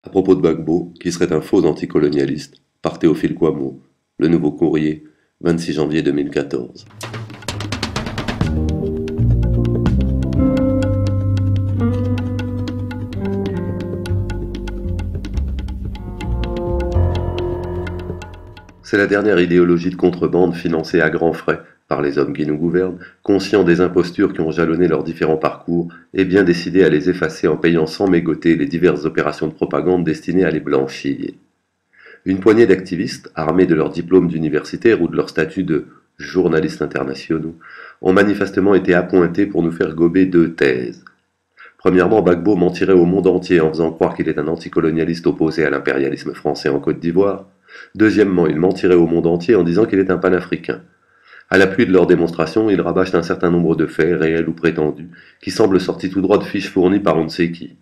À propos de Gbagbo, qui serait un faux anticolonialiste, par Théophile Kouamouo, Le Nouveau Courrier, 26 janvier 2014. C'est la dernière idéologie de contrebande financée à grands frais par les hommes qui nous gouvernent, conscients des impostures qui ont jalonné leurs différents parcours et bien décidés à les effacer en payant sans mégoter les diverses opérations de propagande destinées à les blanchir. Une poignée d'activistes, armés de leurs diplômes d'universitaires ou de leur statut de journalistes internationaux, ont manifestement été appointés pour nous faire gober deux thèses. Premièrement, Gbagbo mentirait au monde entier en faisant croire qu'il est un anticolonialiste opposé à l'impérialisme français en Côte d'Ivoire. Deuxièmement, il mentirait au monde entier en disant qu'il est un panafricain. À l'appui de leurs démonstrations, ils rabâchent un certain nombre de faits, réels ou prétendus, qui semblent sortis tout droit de fiches fournies par on ne sait qui.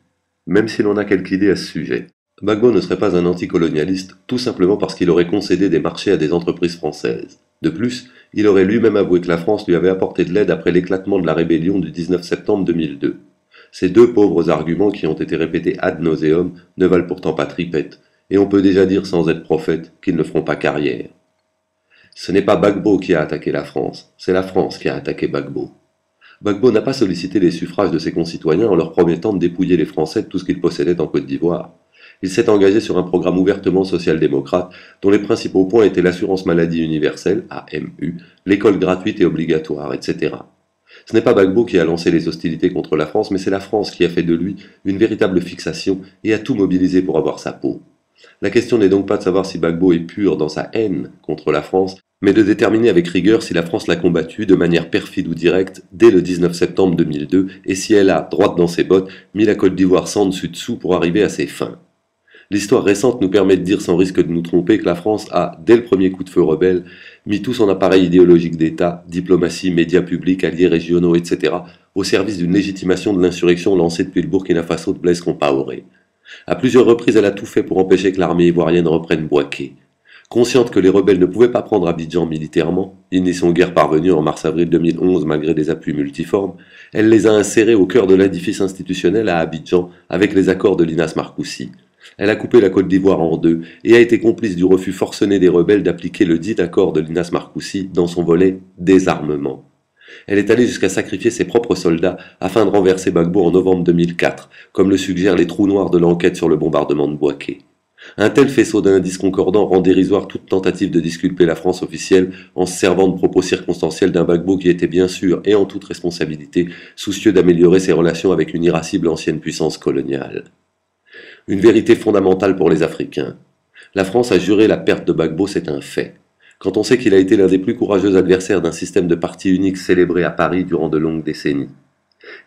Même si l'on a quelque idée à ce sujet. Gbagbo ne serait pas un anticolonialiste, tout simplement parce qu'il aurait concédé des marchés à des entreprises françaises. De plus, il aurait lui-même avoué que la France lui avait apporté de l'aide après l'éclatement de la rébellion du 19 septembre 2002. Ces deux pauvres arguments qui ont été répétés ad nauseum ne valent pourtant pas tripette, et on peut déjà dire sans être prophète qu'ils ne feront pas carrière. Ce n'est pas Gbagbo qui a attaqué la France, c'est la France qui a attaqué Gbagbo. Gbagbo n'a pas sollicité les suffrages de ses concitoyens en leur promettant de dépouiller les Français de tout ce qu'ils possédaient en Côte d'Ivoire. Il s'est engagé sur un programme ouvertement social-démocrate dont les principaux points étaient l'assurance maladie universelle, AMU, l'école gratuite et obligatoire, etc. Ce n'est pas Gbagbo qui a lancé les hostilités contre la France, mais c'est la France qui a fait de lui une véritable fixation et a tout mobilisé pour avoir sa peau. La question n'est donc pas de savoir si Gbagbo est pur dans sa haine contre la France, mais de déterminer avec rigueur si la France l'a combattu de manière perfide ou directe dès le 19 septembre 2002 et si elle a, droite dans ses bottes, mis la Côte d'Ivoire sans dessus-dessous pour arriver à ses fins. L'histoire récente nous permet de dire sans risque de nous tromper que la France a, dès le premier coup de feu rebelle, mis tout son appareil idéologique d'État, diplomatie, médias publics, alliés régionaux, etc., au service d'une légitimation de l'insurrection lancée depuis le Burkina Faso de Blaise Compaoré. À plusieurs reprises, elle a tout fait pour empêcher que l'armée ivoirienne reprenne Bouaké. Consciente que les rebelles ne pouvaient pas prendre Abidjan militairement, ils n'y sont guère parvenus en mars-avril 2011 malgré des appuis multiformes, elle les a insérés au cœur de l'édifice institutionnel à Abidjan avec les accords de Linas Marcoussi. Elle a coupé la Côte d'Ivoire en deux et a été complice du refus forcené des rebelles d'appliquer le dit accord de Linas Marcoussi dans son volet désarmement. Elle est allée jusqu'à sacrifier ses propres soldats afin de renverser Gbagbo en novembre 2004, comme le suggèrent les trous noirs de l'enquête sur le bombardement de Bouaké. Un tel faisceau d'indices concordants rend dérisoire toute tentative de disculper la France officielle en se servant de propos circonstanciels d'un Gbagbo qui était bien sûr et en toute responsabilité soucieux d'améliorer ses relations avec une irascible ancienne puissance coloniale. Une vérité fondamentale pour les Africains. La France a juré la perte de Gbagbo, c'est un fait. Quand on sait qu'il a été l'un des plus courageux adversaires d'un système de parti unique célébré à Paris durant de longues décennies.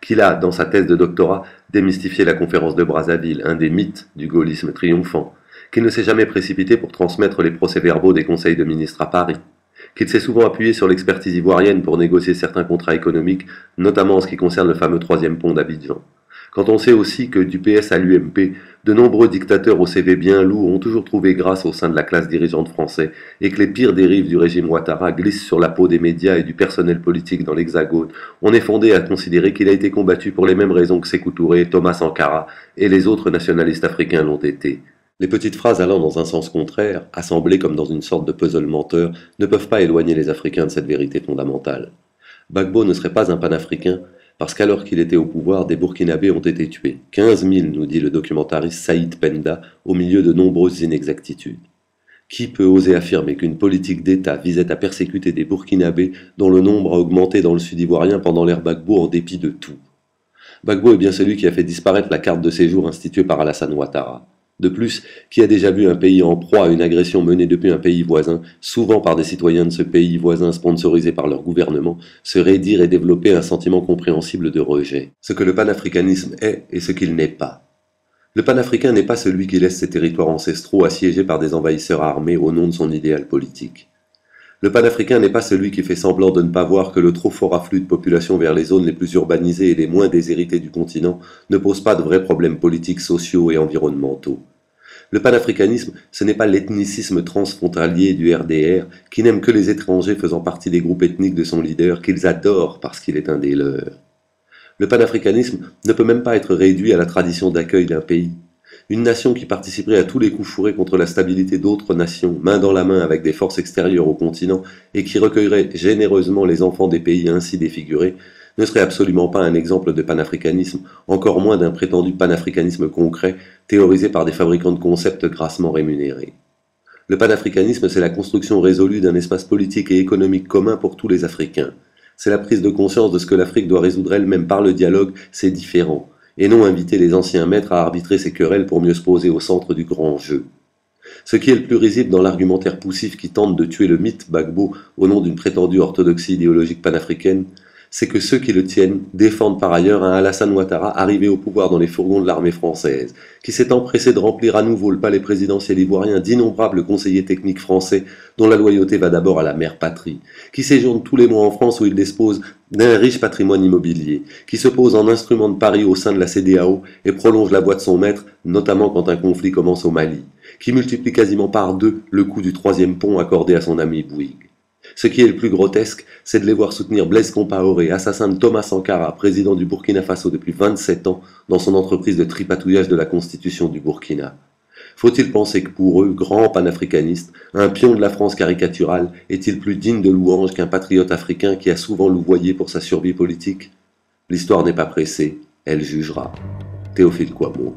Qu'il a, dans sa thèse de doctorat, démystifié la conférence de Brazzaville, un des mythes du gaullisme triomphant. Qu'il ne s'est jamais précipité pour transmettre les procès-verbaux des conseils de ministres à Paris. Qu'il s'est souvent appuyé sur l'expertise ivoirienne pour négocier certains contrats économiques, notamment en ce qui concerne le fameux troisième pont d'Abidjan. Quand on sait aussi que du PS à l'UMP, de nombreux dictateurs au CV bien lourd ont toujours trouvé grâce au sein de la classe dirigeante française et que les pires dérives du régime Ouattara glissent sur la peau des médias et du personnel politique dans l'Hexagone, on est fondé à considérer qu'il a été combattu pour les mêmes raisons que Sékou Touré, Thomas Sankara et les autres nationalistes africains l'ont été. Les petites phrases allant dans un sens contraire, assemblées comme dans une sorte de puzzle menteur, ne peuvent pas éloigner les Africains de cette vérité fondamentale. Gbagbo ne serait pas un panafricain, parce qu'alors qu'il était au pouvoir, des Burkinabés ont été tués. 15 000, nous dit le documentariste Saïd Penda, au milieu de nombreuses inexactitudes. Qui peut oser affirmer qu'une politique d'État visait à persécuter des Burkinabés dont le nombre a augmenté dans le sud ivoirien pendant l'ère Gbagbo en dépit de tout? Gbagbo est bien celui qui a fait disparaître la carte de séjour instituée par Alassane Ouattara. De plus, qui a déjà vu un pays en proie à une agression menée depuis un pays voisin, souvent par des citoyens de ce pays voisin sponsorisés par leur gouvernement, se raidir et développer un sentiment compréhensible de rejet. Ce que le panafricanisme est et ce qu'il n'est pas. Le panafricain n'est pas celui qui laisse ses territoires ancestraux assiégés par des envahisseurs armés au nom de son idéal politique. Le panafricain n'est pas celui qui fait semblant de ne pas voir que le trop fort afflux de population vers les zones les plus urbanisées et les moins déshéritées du continent ne pose pas de vrais problèmes politiques, sociaux et environnementaux. Le panafricanisme, ce n'est pas l'ethnicisme transfrontalier du RDR qui n'aime que les étrangers faisant partie des groupes ethniques de son leader qu'ils adorent parce qu'il est un des leurs. Le panafricanisme ne peut même pas être réduit à la tradition d'accueil d'un pays. Une nation qui participerait à tous les coups fourrés contre la stabilité d'autres nations, main dans la main avec des forces extérieures au continent, et qui recueillerait généreusement les enfants des pays ainsi défigurés, ne serait absolument pas un exemple de panafricanisme, encore moins d'un prétendu panafricanisme concret, théorisé par des fabricants de concepts grassement rémunérés. Le panafricanisme, c'est la construction résolue d'un espace politique et économique commun pour tous les Africains. C'est la prise de conscience de ce que l'Afrique doit résoudre elle-même par le dialogue, ses différends, et non inviter les anciens maîtres à arbitrer ces querelles pour mieux se poser au centre du grand jeu. Ce qui est le plus risible dans l'argumentaire poussif qui tente de tuer le mythe Gbagbo au nom d'une prétendue orthodoxie idéologique panafricaine, c'est que ceux qui le tiennent défendent par ailleurs un Alassane Ouattara arrivé au pouvoir dans les fourgons de l'armée française, qui s'est empressé de remplir à nouveau le palais présidentiel ivoirien d'innombrables conseillers techniques français dont la loyauté va d'abord à la mère patrie, qui séjourne tous les mois en France où il dispose d'un riche patrimoine immobilier, qui se pose en instrument de pari au sein de la CEDEAO et prolonge la voix de son maître, notamment quand un conflit commence au Mali, qui multiplie quasiment par deux le coût du troisième pont accordé à son ami Bouygues. Ce qui est le plus grotesque, c'est de les voir soutenir Blaise Compaoré, assassin de Thomas Sankara, président du Burkina Faso depuis 27 ans, dans son entreprise de tripatouillage de la constitution du Burkina. Faut-il penser que pour eux, grands panafricanistes, un pion de la France caricaturale est-il plus digne de louange qu'un patriote africain qui a souvent louvoyé pour sa survie politique? L'histoire n'est pas pressée, elle jugera. Théophile Kouamouo.